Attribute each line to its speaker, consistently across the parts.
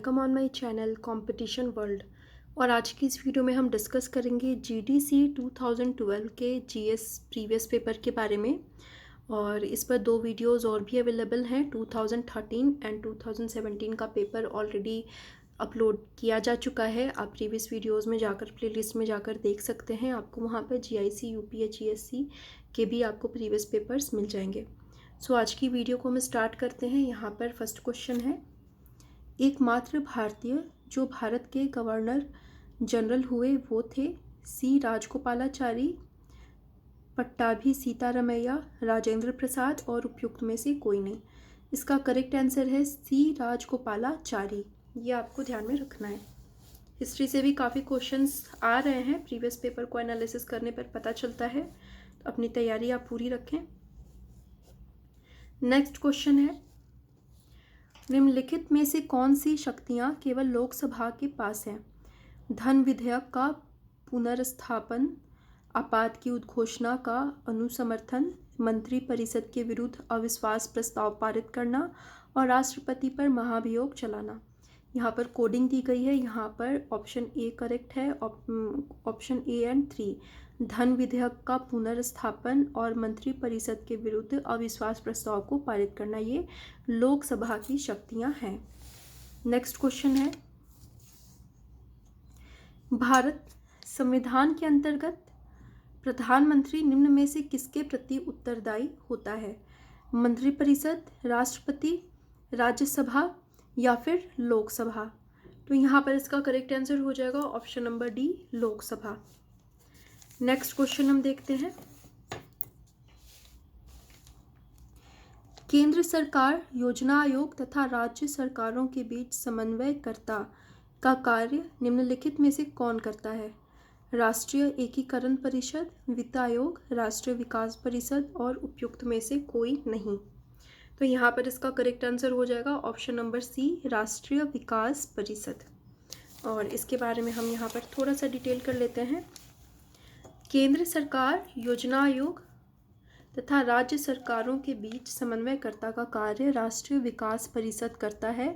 Speaker 1: Welcome on my channel competition world. और आज की इस वीडियो में हम डिस्कस करेंगे जीडीसी 2012 के जीएस प्रीवियस पेपर के बारे में। और इस पर दो वीडियोस और भी अवेलेबल हैं। 2013 एंड 2017 का पेपर ऑलरेडी अपलोड किया जा चुका है। आप प्रीवियस वीडियोस में जाकर प्लेलिस्ट में जाकर देख सकते हैं। आपको वहाँ पर जीआईसी यूपीएचईएससी के भी आपको प्रीवियस पेपर्स मिल जाएंगे। सो आज की वीडियो को हम स्टार्ट करते हैं। यहाँ पर फर्स्ट क्वेश्चन है, एकमात्र भारतीय जो भारत के गवर्नर जनरल हुए वो थे सी राजगोपालाचारी, पट्टाभी सीतारमैया, राजेंद्र प्रसाद और उपयुक्त में से कोई नहीं। इसका करेक्ट आंसर है सी राजगोपालाचारी। ये आपको ध्यान में रखना है। हिस्ट्री से भी काफ़ी क्वेश्चंस आ रहे हैं, प्रीवियस पेपर को एनालिसिस करने पर पता चलता है, तो अपनी तैयारी आप पूरी रखें। नेक्स्ट क्वेश्चन है, निम्नलिखित में से कौन सी शक्तियां केवल लोकसभा के पास हैं? धन विधेयक का पुनर्स्थापन, आपात की उद्घोषणा का अनुसमर्थन, मंत्रिपरिषद के विरुद्ध अविश्वास प्रस्ताव पारित करना और राष्ट्रपति पर महाभियोग चलाना। यहाँ पर कोडिंग दी गई है। यहाँ पर ऑप्शन ए करेक्ट है, ऑप्शन ए एंड 3। धन विधेयक का पुनर्स्थापन और मंत्रिपरिषद के विरुद्ध अविश्वास प्रस्ताव को पारित करना, ये लोकसभा की शक्तियां हैं। नेक्स्ट क्वेश्चन है, भारत संविधान के अंतर्गत प्रधानमंत्री निम्न में से किसके प्रति उत्तरदायी होता है? मंत्रिपरिषद, राष्ट्रपति, राज्यसभा या फिर लोकसभा? तो यहाँ पर इसका करेक्ट आंसर हो जाएगा option number D, Lok Sabha. Next question हम देखते हैं, केंद्र सरकार योजना आयोग तथा राज्य सरकारों के बीच समन्वयकर्ता का कार्य निम्नलिखित में से कौन करता है? राष्ट्रीय एकीकरण परिषद, वित्त आयोग, राष्ट्रीय विकास परिषद और उपयुक्त में से कोई नहीं। तो यहाँ पर इसका करेक्ट आंसर हो जाएगा ऑप्शन नंबर सी, राष्ट्रीय विकास परिषद। और इसके बारे में हम यहाँ पर थोड़ा सा डिटेल कर लेते हैं। केंद्र सरकार योजना आयोग तथा राज्य सरकारों के बीच समन्वयकर्ता का कार्य राष्ट्रीय विकास परिषद करता है।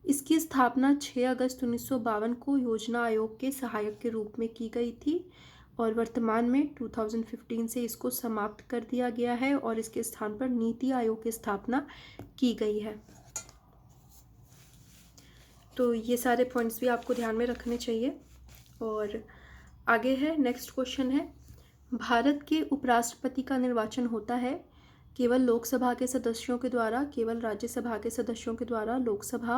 Speaker 1: इसकी स्थापना 6 अगस्त 1952 को योजना आयोग के सहायक के रूप में की गई थी और वर्तमान में 2015 से इसको समाप्त कर दिया गया है और इसके स्थान पर नीति आयोग की स्थापना की गई है। तो ये सारे पॉइंट्स भी आपको ध्यान में रखने चाहिए। और आगे है, नेक्स्ट क्वेश्चन है, भारत के उपराष्ट्रपति का निर्वाचन होता है केवल लोकसभा के सदस्यों के द्वारा, केवल राज्यसभा के सदस्यों के द्वारा, लोकसभा,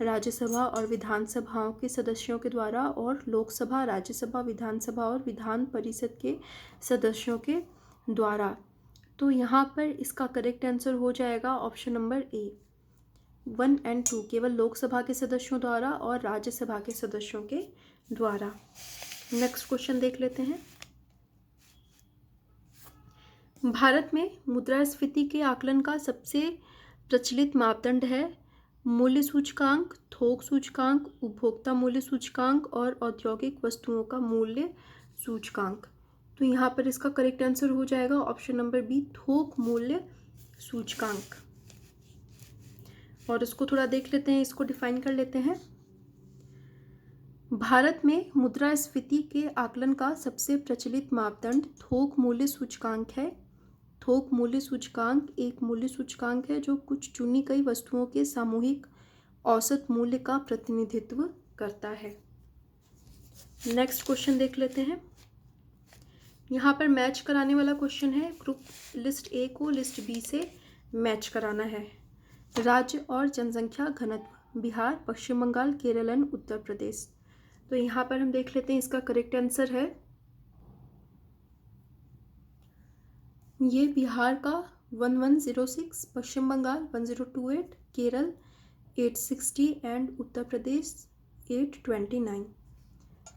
Speaker 1: राज्यसभा और विधानसभाओं के सदस्यों के द्वारा, और लोकसभा, राज्यसभा, विधानसभा और विधान परिषद के सदस्यों के द्वारा? तो यहाँ पर इसका करेक्ट आंसर हो जाएगा ऑप्शन नंबर ए, 1 एंड 2, केवल लोकसभा के सदस्यों द्वारा और राज्यसभा के सदस्यों के द्वारा। नेक्स्ट क्वेश्चन देख लेते हैं, भारत में मुद्रास्फीति के आकलन का सबसे प्रचलित मापदंड है मूल्य सूचकांक, थोक सूचकांक, उपभोक्ता मूल्य सूचकांक और औद्योगिक वस्तुओं का मूल्य सूचकांक। तो यहाँ पर इसका करेक्ट आंसर हो जाएगा ऑप्शन नंबर बी, थोक मूल्य सूचकांक। और इसको थोड़ा देख लेते हैं, इसको डिफाइन कर लेते हैं। भारत में मुद्रास्फीति के आकलन का सबसे प्रचलित मापदंड थोक मूल्य सूचकांक है। थोक मूल्य सूचकांक एक मूल्य सूचकांक है जो कुछ चुनी गई वस्तुओं के सामूहिक औसत मूल्य का प्रतिनिधित्व करता है। नेक्स्ट क्वेश्चन देख लेते हैं। यहाँ पर मैच कराने वाला क्वेश्चन है, ग्रुप लिस्ट ए को लिस्ट बी से मैच कराना है। राज्य और जनसंख्या घनत्व, बिहार, पश्चिम बंगाल, केरल एंड उत्तर प्रदेश। तो यहाँ पर हम देख लेते हैं, इसका करेक्ट आंसर है ये बिहार का 1106, Paschim Bengal 1028, Kerala 860 and Uttar Pradesh 829।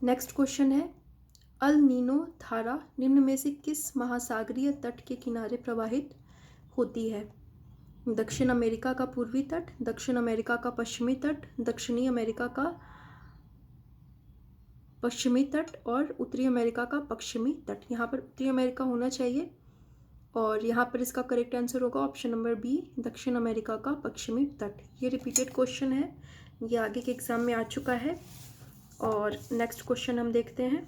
Speaker 1: Next question है, अल नीनो धारा निम्न में से किस महासागरीय तट के किनारे प्रवाहित होती है? दक्षिण अमेरिका का पूर्वी तट, दक्षिण अमेरिका का पश्चिमी तट, दक्षिणी अमेरिका का पश्चिमी तट और उत्तरी अमेरिका का पश्चिमी तट। यहाँ पर उत्तरी अमेरिका होना चाहिए और यहाँ पर इसका करेक्ट आंसर होगा ऑप्शन नंबर बी, दक्षिण अमेरिका का पश्चिमी तट। ये रिपीटेड क्वेश्चन है, ये आगे के एग्ज़ाम में आ चुका है। और नेक्स्ट क्वेश्चन हम देखते हैं।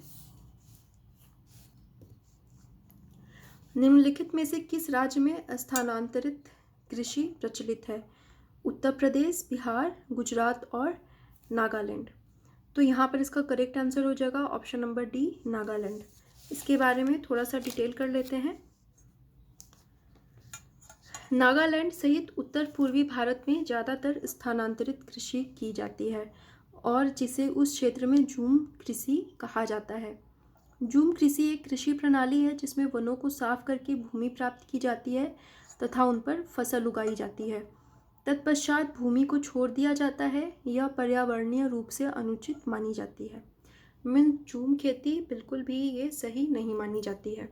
Speaker 1: निम्नलिखित में से किस राज्य में स्थानांतरित कृषि प्रचलित है? उत्तर प्रदेश, बिहार, गुजरात और नागालैंड। तो यहाँ पर इसका करेक्ट आंसर हो जाएगा ऑप्शन नंबर डी, नागालैंड। इसके बारे में थोड़ा सा डिटेल कर लेते हैं। नागालैंड सहित उत्तर पूर्वी भारत में ज़्यादातर स्थानांतरित कृषि की जाती है और जिसे उस क्षेत्र में झूम कृषि कहा जाता है। झूम कृषि एक कृषि प्रणाली है जिसमें वनों को साफ करके भूमि प्राप्त की जाती है तथा उन पर फसल उगाई जाती है। तत्पश्चात भूमि को छोड़ दिया जाता है। यह पर्यावरणीय रूप से अनुचित मानी जाती है। झूम खेती बिल्कुल भी ये सही नहीं मानी जाती है,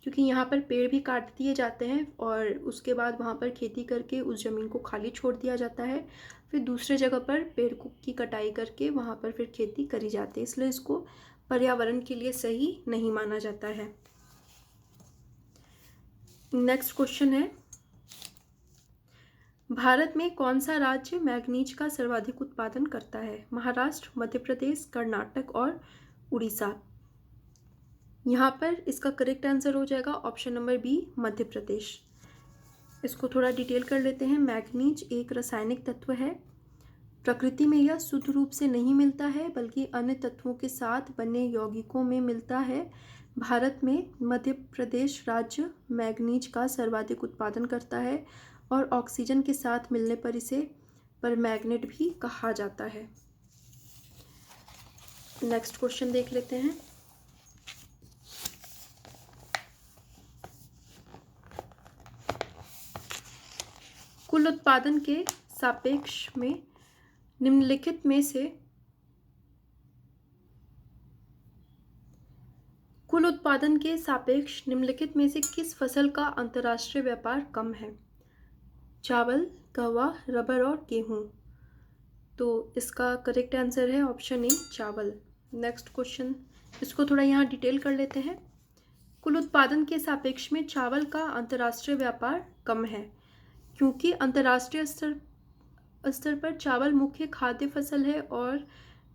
Speaker 1: क्योंकि यहाँ पर पेड़ भी काट दिए जाते हैं और उसके बाद वहाँ पर खेती करके उस ज़मीन को खाली छोड़ दिया जाता है। फिर दूसरे जगह पर पेड़ की कटाई करके वहाँ पर फिर खेती करी जाती है, इसलिए इसको पर्यावरण के लिए सही नहीं माना जाता है। नेक्स्ट क्वेश्चन है, भारत में कौन सा राज्य मैग्नीज का सर्वाधिक उत्पादन करता है? महाराष्ट्र, मध्य प्रदेश, कर्नाटक और उड़ीसा। यहाँ पर इसका करेक्ट आंसर हो जाएगा option number B, Madhya Pradesh. इसको थोड़ा डिटेल कर लेते हैं। मैग्नीज एक रासायनिक तत्व है। प्रकृति में यह शुद्ध रूप से नहीं मिलता है बल्कि अन्य तत्वों के साथ बने यौगिकों में मिलता है। भारत में मध्य प्रदेश राज्य मैग्नीज का सर्वाधिक उत्पादन करता है और ऑक्सीजन के साथ मिलने पर इसे परमैंगनेट भी कहा जाता है। नेक्स्ट क्वेश्चन देख लेते हैं। कुल उत्पादन के सापेक्ष में निम्नलिखित में से किस फसल का अंतर्राष्ट्रीय व्यापार कम है? चावल, गन्ना, रबर और गेहूं। तो इसका करेक्ट आंसर है ऑप्शन ए, चावल। नेक्स्ट क्वेश्चन, इसको थोड़ा यहाँ डिटेल कर लेते हैं। कुल उत्पादन के सापेक्ष में चावल का अंतर्राष्ट्रीय व्यापार कम है क्योंकि अंतर्राष्ट्रीय स्तर पर चावल मुख्य खाद्य फसल है और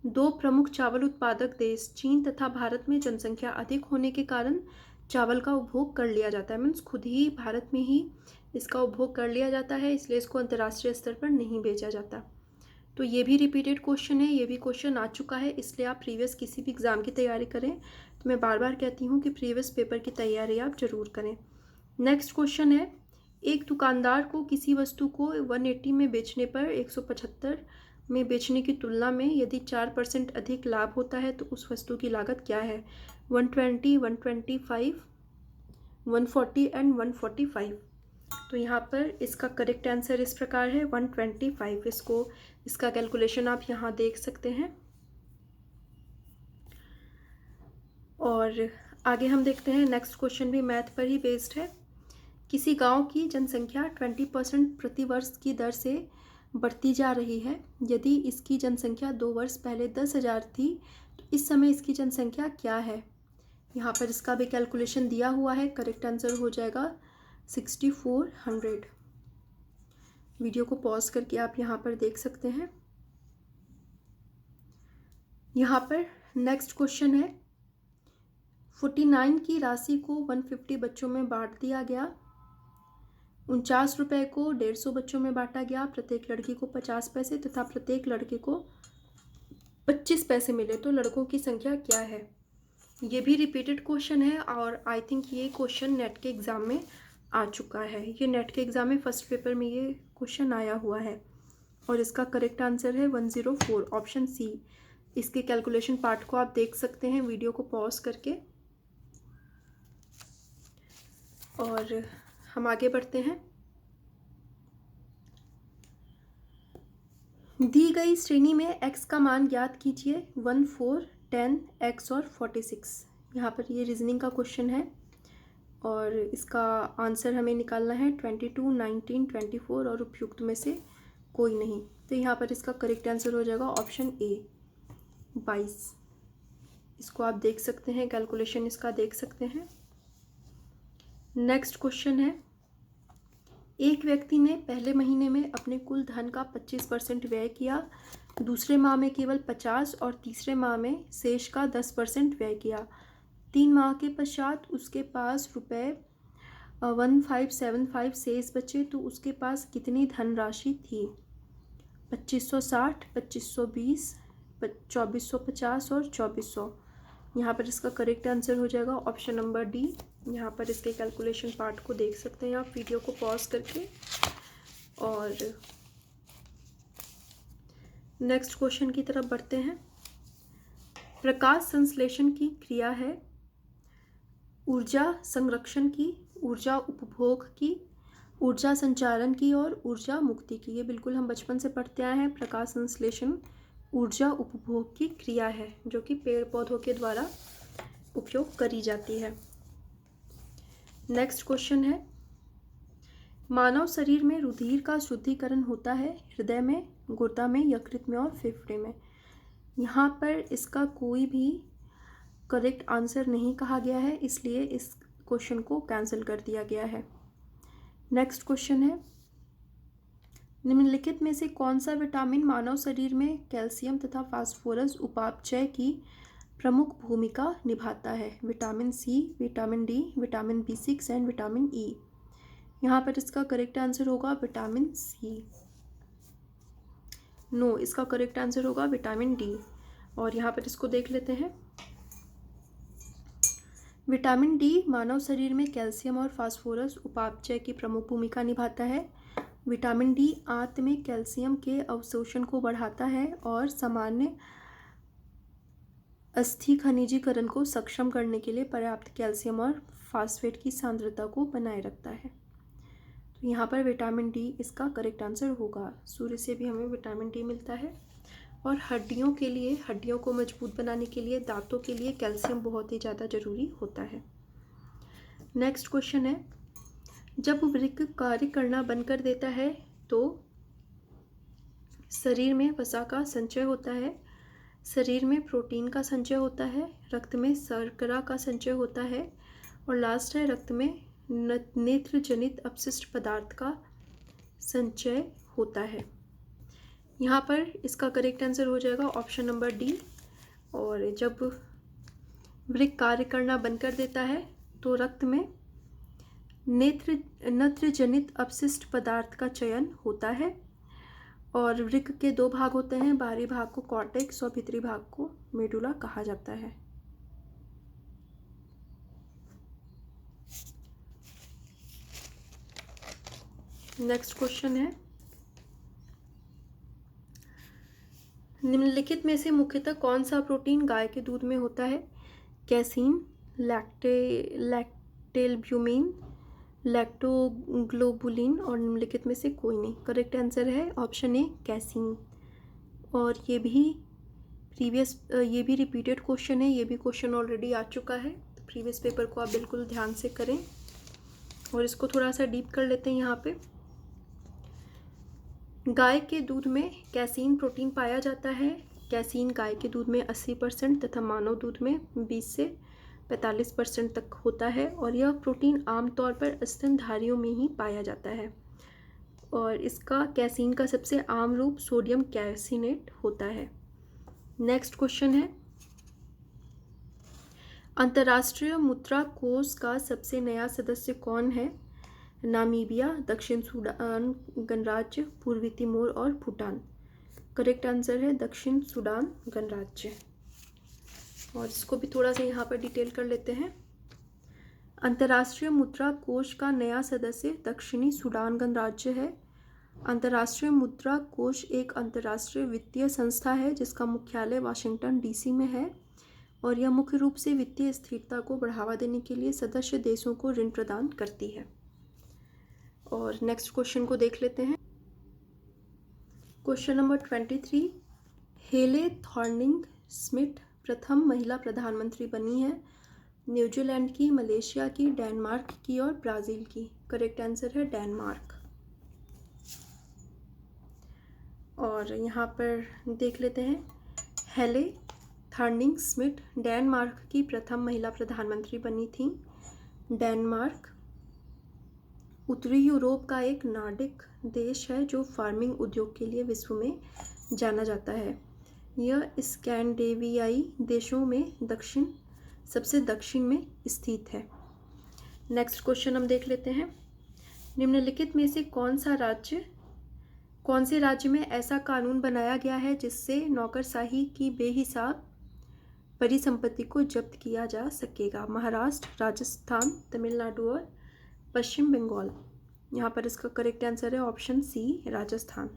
Speaker 1: दो प्रमुख चावल उत्पादक देश चीन तथा भारत में जनसंख्या अधिक होने के कारण चावल का उपभोग कर लिया जाता है। मीन्स खुद ही भारत में ही इसका उपभोग कर लिया जाता है, इसलिए इसको अंतर्राष्ट्रीय स्तर पर नहीं बेचा जाता। तो ये भी रिपीटेड क्वेश्चन है, ये भी क्वेश्चन आ चुका है, इसलिए आप प्रीवियस किसी भी एग्ज़ाम की तैयारी करें तो मैं बार बार कहती हूँ कि प्रीवियस पेपर की तैयारी आप ज़रूर करें। नेक्स्ट क्वेश्चन है, एक दुकानदार को किसी वस्तु को 180 में बेचने पर 175 में बेचने की तुलना में यदि 4% अधिक लाभ होता है तो उस वस्तु की लागत क्या है? 120, 125, 140 एंड 145। तो यहाँ पर इसका करेक्ट आंसर इस प्रकार है 125। इसका कैलकुलेशन आप यहाँ देख सकते हैं। और आगे हम देखते हैं, नेक्स्ट क्वेश्चन भी मैथ पर ही बेस्ड है। किसी गांव की जनसंख्या 20% प्रति वर्ष की दर से बढ़ती जा रही है। यदि इसकी जनसंख्या 2 वर्ष पहले 10,000 थी तो इस समय इसकी जनसंख्या क्या है? यहाँ पर इसका भी कैलकुलेशन दिया हुआ है। करेक्ट आंसर हो जाएगा 6400। वीडियो को पॉज करके आप यहाँ पर देख सकते हैं। यहाँ पर नेक्स्ट क्वेश्चन है, 49 की राशि को 150 बच्चों में बांट दिया गया। 49 रुपये को 150 बच्चों में बांटा गया। प्रत्येक लड़की को 50 पैसे तथा प्रत्येक लड़के को 25 पैसे मिले तो लड़कों की संख्या क्या है? ये भी रिपीटेड क्वेश्चन है और आई थिंक ये क्वेश्चन नेट के एग्ज़ाम में आ चुका है। ये नेट के एग्ज़ाम में फर्स्ट पेपर में ये क्वेश्चन आया हुआ है और इसका करेक्ट आंसर है 104, ऑप्शन सी। इसके कैलकुलेशन पार्ट को आप देख सकते हैं वीडियो को पॉज करके। और हम आगे बढ़ते हैं। दी गई श्रेणी में x का मान ज्ञात कीजिए। 1, 4, 10, x और 46। यहाँ पर ये रीजनिंग का क्वेश्चन है और इसका आंसर हमें निकालना है 22, 19, 24 और उपयुक्त में से कोई नहीं। तो यहाँ पर इसका करेक्ट आंसर हो जाएगा ऑप्शन ए, 22। इसको आप देख सकते हैं, कैलकुलेशन इसका देख सकते हैं। नेक्स्ट क्वेश्चन है, एक व्यक्ति ने पहले महीने में अपने कुल धन का 25% व्यय किया दूसरे माह में केवल 50 और तीसरे माह में शेष का 10% व्यय किया। 3 माह के पश्चात उसके पास रुपये 1575 शेष बचे, तो उसके पास कितनी धनराशि थी? 2560, 2520, 2450 और 2400। यहाँ पर इसका करेक्ट आंसर हो जाएगा ऑप्शन नंबर डी। यहाँ पर इसके कैलकुलेशन पार्ट को देख सकते हैं आप वीडियो को पॉज करके। और नेक्स्ट क्वेश्चन की तरफ बढ़ते हैं। प्रकाश संश्लेषण की क्रिया है ऊर्जा संरक्षण की, ऊर्जा उपभोग की, ऊर्जा संचारण की और ऊर्जा मुक्ति की। ये बिल्कुल हम बचपन से पढ़ते आए हैं। प्रकाश संश्लेषण ऊर्जा उपभोग की क्रिया है जो कि पेड़ पौधों के द्वारा उपयोग करी जाती है। नेक्स्ट क्वेश्चन है, मानव शरीर में रुधिर का शुद्धिकरण होता है हृदय में, गुर्दा में, यकृत में और फेफड़े में। यहाँ पर इसका कोई भी करेक्ट आंसर नहीं कहा गया है, इसलिए इस क्वेश्चन को कैंसिल कर दिया गया है। नेक्स्ट क्वेश्चन है, निम्नलिखित में से कौन सा विटामिन मानव शरीर में कैल्शियम तथा फास्फोरस उपापचय की प्रमुख भूमिका निभाता है? Vitamin C, vitamin D, vitamin B6 and vitamin E. यहाँ पर इसका करेक्ट आंसर होगा विटामिन सी। नो, इसका करेक्ट आंसर होगा विटामिन डी। और यहाँ पर इसको देख लेते हैं। विटामिन डी मानव शरीर में कैल्शियम और फास्फोरस उपापचय की प्रमुख भूमिका निभाता है। विटामिन डी आंत में कैल्शियम के अवशोषण को बढ़ाता है और सामान्य अस्थि खनिजीकरण को सक्षम करने के लिए पर्याप्त कैल्शियम और फास्फेट की सांद्रता को बनाए रखता है। तो यहाँ पर विटामिन डी इसका करेक्ट आंसर होगा। सूर्य से भी हमें विटामिन डी मिलता है। और हड्डियों के लिए, हड्डियों को मजबूत बनाने के लिए, दांतों के लिए कैल्शियम बहुत ही ज़्यादा जरूरी होता है। नेक्स्ट क्वेश्चन है, जब वृक्क कार्य करना बंद कर देता है तो शरीर में वसा का संचय होता है, शरीर में प्रोटीन का संचय होता है, रक्त में शर्करा का संचय होता है और लास्ट है रक्त में नेत्र जनित अपशिष्ट पदार्थ का संचय होता है। यहाँ पर इसका करेक्ट आंसर हो जाएगा ऑप्शन नंबर डी। और जब वृक्क कार्य करना बंद कर देता है तो रक्त में नेत्र जनित अपशिष्ट पदार्थ का चयन होता है। और वृक्क के दो भाग होते हैं, बाहरी भाग को कॉर्टेक्स और भीतरी भाग को मेडुला कहा जाता है। नेक्स्ट क्वेश्चन है, निम्नलिखित में से मुख्यतः कौन सा प्रोटीन गाय के दूध में होता है? कैसीन, लैक्टेल्ब्यूमिन, लैक्टोग्लोबुलिन और निम्नलिखित में से कोई नहीं। करेक्ट आंसर है ऑप्शन ए कैसीन। और ये भी रिपीटेड क्वेश्चन है, ये भी क्वेश्चन ऑलरेडी आ चुका है। तो प्रीवियस पेपर को आप बिल्कुल ध्यान से करें। और इसको थोड़ा सा डीप कर लेते हैं। यहाँ पे गाय के दूध में कैसीन प्रोटीन पाया जाता है। कैसीन गाय के दूध में 80% तथा मानव दूध में 20 से 45% तक होता है। और यह प्रोटीन आमतौर पर स्तनधारियों में ही पाया जाता है। और इसका कैसीन का सबसे आम रूप सोडियम कैल्सिनेट होता है। नेक्स्ट क्वेश्चन है, अंतर्राष्ट्रीय मुद्रा कोष का सबसे नया सदस्य कौन है? नामीबिया, दक्षिण सूडान गणराज्य, पूर्वी तिमोर और भूटान। करेक्ट आंसर है दक्षिण सूडान गणराज्य। और इसको भी थोड़ा सा यहाँ पर डिटेल कर लेते हैं। अंतर्राष्ट्रीय मुद्रा कोष का नया सदस्य दक्षिणी सूडान गणराज्य है। अंतर्राष्ट्रीय मुद्रा कोष एक अंतर्राष्ट्रीय वित्तीय संस्था है जिसका मुख्यालय वाशिंगटन DC में है। और यह मुख्य रूप से वित्तीय स्थिरता को बढ़ावा देने के लिए सदस्य देशों को ऋण प्रदान करती है। और नेक्स्ट क्वेश्चन को देख लेते हैं। क्वेश्चन नंबर 23, हेले थॉर्निंग स्मिथ प्रथम महिला प्रधानमंत्री बनी है। न्यूजीलैंड की, मलेशिया की, डेनमार्क की और ब्राज़ील की। करेक्ट आंसर है डेनमार्क। और यहाँ पर देख लेते हैं, हेले थॉर्निंग स्मिथ डेनमार्क की प्रथम महिला प्रधानमंत्री बनी थी। डेनमार्क उत्तरी यूरोप का एक नॉर्डिक देश है जो फार्मिंग उद्योग के लिए विश्व में जाना जाता है। यह स्कैंडिनेवियाई देशों में सबसे दक्षिण में स्थित है। नेक्स्ट क्वेश्चन हम देख लेते हैं। निम्नलिखित में से कौन से राज्य में ऐसा कानून बनाया गया है जिससे नौकरशाही की बेहिसाब परिसंपत्ति को जब्त किया जा सकेगा? महाराष्ट्र, राजस्थान, तमिलनाडु और पश्चिम बंगाल। यहाँ पर इसका करेक्ट आंसर है ऑप्शन सी, राजस्थान।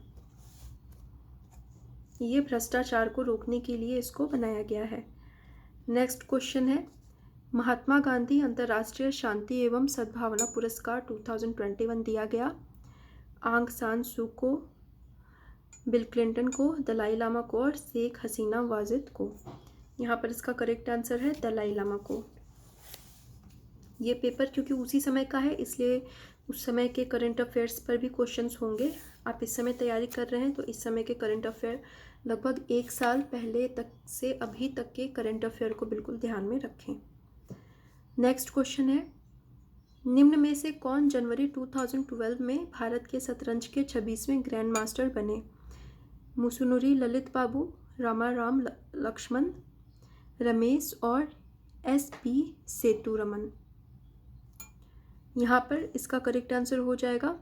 Speaker 1: ये भ्रष्टाचार को रोकने के लिए इसको बनाया गया है। नेक्स्ट क्वेश्चन है, महात्मा गांधी अंतर्राष्ट्रीय शांति एवं सद्भावना पुरस्कार 2021 दिया गया आंग सान सू को, बिल क्लिंटन को, दलाई लामा को और शेख हसीना वाजिद को। यहाँ पर इसका करेक्ट आंसर है दलाई लामा को। ये पेपर क्योंकि उसी समय का है इसलिए उस समय के करंट अफेयर्स पर भी क्वेश्चंस होंगे। आप इस समय तैयारी कर रहे हैं तो इस समय के करंट अफेयर लगभग 1 साल पहले तक से अभी तक के करंट अफेयर को बिल्कुल ध्यान में रखें। नेक्स्ट क्वेश्चन है, निम्न में से कौन जनवरी 2012 में भारत के शतरंज के 26वें ग्रैंड मास्टर बने? मुसुनुरी ललित बाबू, रामाराम लक्ष्मण, रमेश और SP सेतुरमन। यहाँ पर इसका करेक्ट आंसर हो जाएगा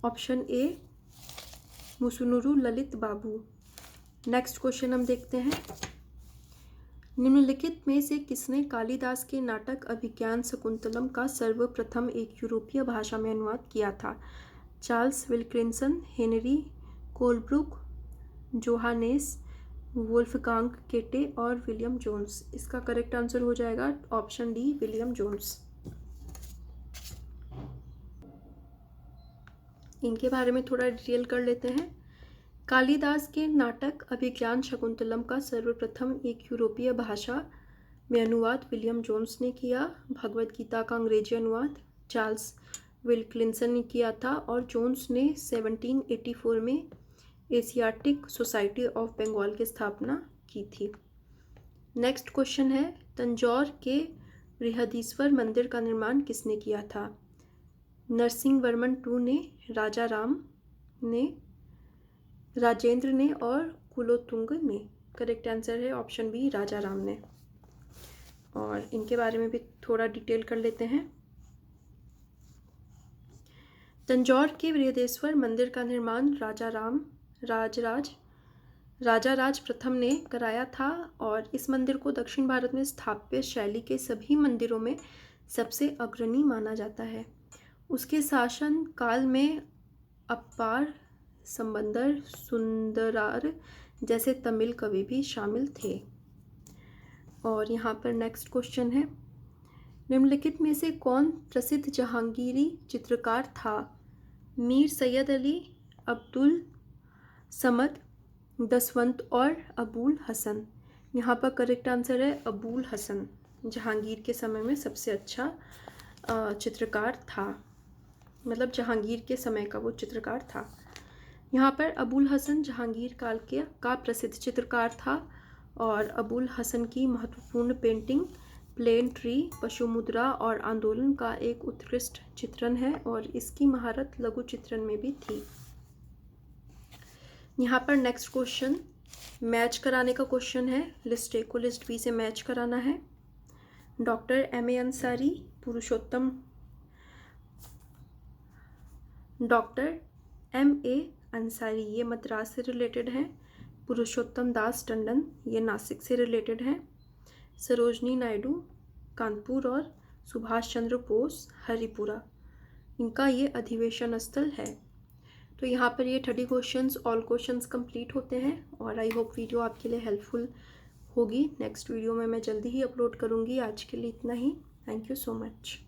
Speaker 1: option A, Musunuru Lalit Babu. Next question हम देखते हैं, निम्नलिखित में से किसने कालिदास के नाटक अभिज्ञान शकुंतलम का सर्वप्रथम एक यूरोपीय भाषा में अनुवाद किया था? Charles Wilkinson, Henry Colebrooke, Johannes Wolfgang Goethe और विलियम जोन्स। इसका करेक्ट आंसर हो जाएगा ऑप्शन डी, विलियम जोन्स। इनके बारे में थोड़ा डिटेल कर लेते हैं। कालिदास के नाटक अभिज्ञान शकुंतलम का सर्वप्रथम एक यूरोपीय भाषा में अनुवाद विलियम जोन्स ने किया। भगवद गीता का अंग्रेजी अनुवाद चार्ल्स विल्किंसन ने किया था और जोन्स ने 1784 में एशियाटिक सोसाइटी ऑफ बंगाल की स्थापना की थी। नेक्स्ट क्वेश्चन है, तंजौर के बृहदीश्वर मंदिर का निर्माण किसने किया था? नरसिंहवर्मन II ने, राजा राम ने, राजेंद्र ने और कुलोत्तुंग ने। करेक्ट आंसर है ऑप्शन बी, राजा राम ने। और इनके बारे में भी थोड़ा डिटेल कर लेते हैं। तंजौर के बृहदेश्वर मंदिर का निर्माण राजाराज प्रथम ने कराया था और इस मंदिर को दक्षिण भारत में स्थापत्य शैली के सभी मंदिरों में सबसे अग्रणी माना जाता है। उसके शासन काल में अप्पार, संबंदर, सुंदरार जैसे तमिल कवि भी शामिल थे। और यहाँ पर नेक्स्ट क्वेश्चन है, निम्नलिखित में से कौन प्रसिद्ध जहांगीरी चित्रकार था? मीर सैयद अली, अब्दुल समद, दसवंत और अबुल हसन। यहाँ पर करेक्ट आंसर है अबुल हसन। जहांगीर के समय में सबसे अच्छा चित्रकार था, मतलब जहांगीर के समय का वो चित्रकार था। यहाँ पर अबुल हसन जहांगीर काल का प्रसिद्ध चित्रकार था और अबुल हसन की महत्वपूर्ण पेंटिंग प्लेन ट्री, पशु मुद्रा और आंदोलन का एक उत्कृष्ट चित्रण है और इसकी महारत लघु चित्रण में भी थी। यहाँ पर नेक्स्ट क्वेश्चन मैच कराने का क्वेश्चन है। लिस्ट ए को लिस्ट बी से मैच कराना है। Doctor M.A. Ansari, doctor M.A. Ansari ये मद्रास से रिलेटेड हैं। पुरुषोत्तम दास टंडन ये नासिक से रिलेटेड हैं। सरोजनी नायडू कानपुर और सुभाष चंद्र बोस हरिपुरा, इनका ये अधिवेशन स्थल है। तो यहाँ पर ये 30 क्वेश्चंस ऑल क्वेश्चंस कंप्लीट होते हैं और आई होप वीडियो आपके लिए हेल्पफुल होगी। नेक्स्ट वीडियो में मैं जल्दी ही अपलोड करूँगी। आज के लिए इतना ही। Thank you so much.